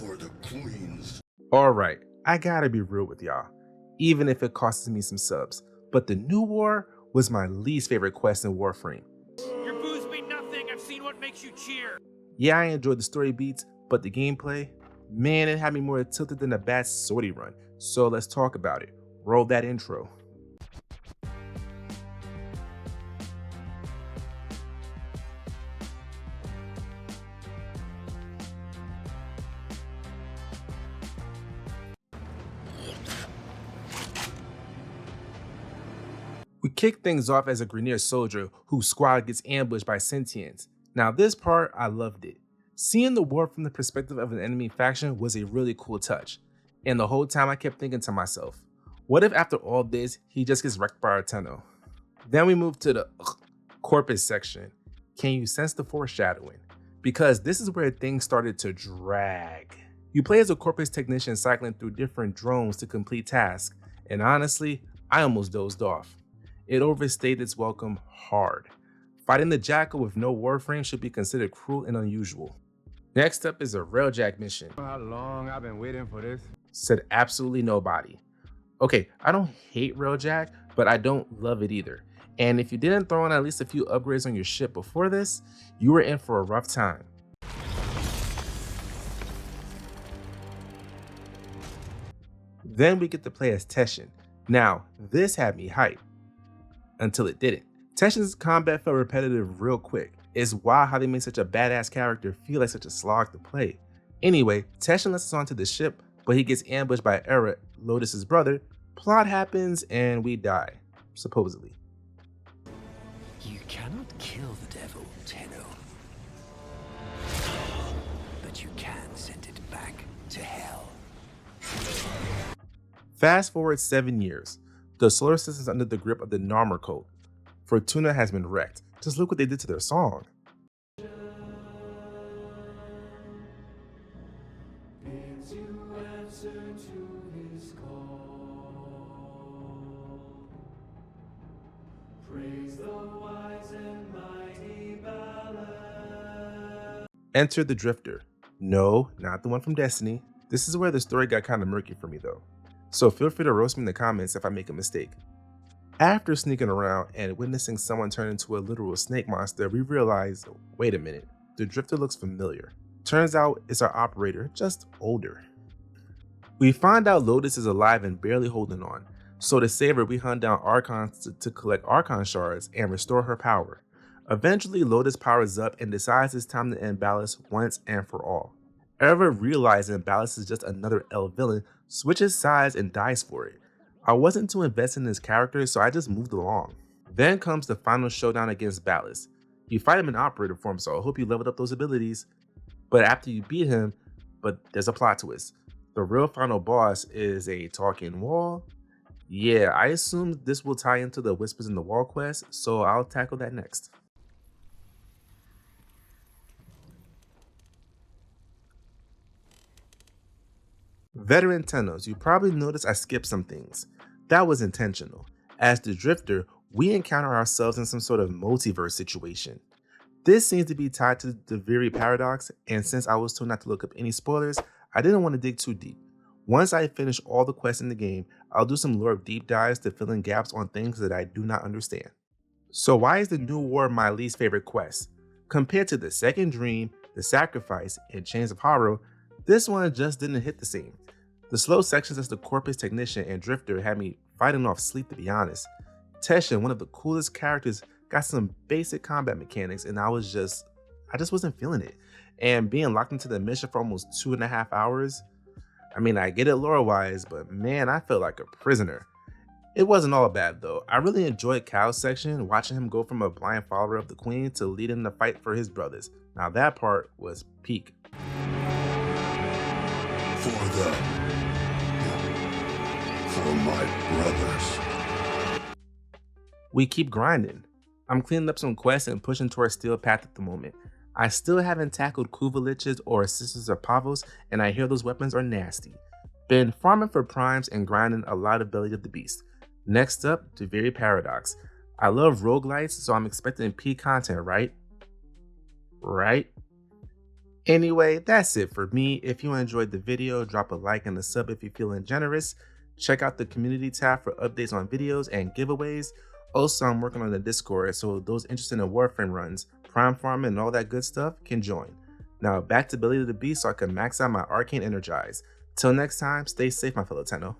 for the queens. Alright, I gotta be real with y'all, even if it costs me some subs, but the new war was my least favorite quest in Warframe. Your boos mean nothing. I've seen what makes you cheer. Yeah, I enjoyed the story beats, but the gameplay, man, it had me more tilted than a bad sortie run. So let's talk about it. Roll that intro. We kick things off as a Grineer soldier whose squad gets ambushed by sentients. Now this part, I loved it. Seeing the war from the perspective of an enemy faction was a really cool touch. And the whole time I kept thinking to myself, what if after all this, he just gets wrecked by a tunnel? Then we move to the Corpus section. Can you sense the foreshadowing? Because this is where things started to drag. You play as a Corpus technician cycling through different drones to complete tasks, and honestly, I almost dozed off. It overstayed its welcome hard. Fighting the Jackal with no warframe should be considered cruel and unusual. Next up is a Railjack mission. How long I've been waiting for this? Said absolutely nobody. Okay, I don't hate Railjack, but I don't love it either. And if you didn't throw in at least a few upgrades on your ship before this, you were in for a rough time. Then we get to play as Teshin. Now, this had me hyped. Until it didn't. Teshin's combat felt repetitive real quick. It's wild how they made such a badass character feel like such a slog to play. Anyway, Teshin lets us onto the ship, but he gets ambushed by Era, Lotus's brother. Plot happens and we die, supposedly. You cannot kill the devil, Tenno. But you can send it back to hell. Fast forward 7 years. The solar system is under the grip of the Narmer cult. Fortuna has been wrecked. Just look what they did to their song. Enter the Drifter. No, not the one from Destiny. This is where the story got kind of murky for me though. So feel free to roast me in the comments if I make a mistake. After sneaking around and witnessing someone turn into a literal snake monster, we realize, wait a minute, the Drifter looks familiar. Turns out it's our operator, just older. We find out Lotus is alive and barely holding on, so to save her we hunt down Archons to collect Archon shards and restore her power. Eventually Lotus powers up and decides it's time to end Ballast once and for all. Ever realizing Ballast is just another L villain, switches sides and dies for it. I wasn't too invested in his character, so I just moved along. Then comes the final showdown against Ballast. You fight him in operator form, so I hope you leveled up those abilities. But after you beat him, there's a plot twist. The real final boss is a talking wall. Yeah, I assume this will tie into the Whispers in the Wall quest, so I'll tackle that next. Veteran Tennos, you probably noticed I skipped some things. That was intentional. As the Drifter, we encounter ourselves in some sort of multiverse situation. This seems to be tied to the very paradox, and since I was told not to look up any spoilers, I didn't want to dig too deep. Once I finish all the quests in the game, I'll do some lore deep dives to fill in gaps on things that I do not understand. So why is the New War my least favorite quest? Compared to the Second Dream, the Sacrifice, and Chains of Horror, this one just didn't hit the same. The slow sections as the Corpus Technician and Drifter had me fighting off sleep, to be honest. Teshin, one of the coolest characters, got some basic combat mechanics and I just wasn't feeling it. And being locked into the mission for almost 2.5 hours, I mean, I get it lore-wise, but man, I felt like a prisoner. It wasn't all bad though. I really enjoyed Cal's section, watching him go from a blind follower of the Queen to leading the fight for his brothers. Now that part was peak. For my brothers. We keep grinding. I'm cleaning up some quests and pushing towards Steel Path at the moment. I still haven't tackled Kuvaliches or Sisters of Pavos, and I hear those weapons are nasty. Been farming for primes and grinding a lot of Belly of the Beast. Next up, the very paradox. I love roguelites, so I'm expecting peak content, right? Right? Anyway, that's it for me. If you enjoyed the video, drop a like and a sub if you're feeling generous. Check out the community tab for updates on videos and giveaways. Also, I'm working on the Discord, so those interested in Warframe runs, prime farming, and all that good stuff can join. Now back to Belly of the Beast so I can max out my Arcane Energize. Till next time, stay safe, my fellow Tenno.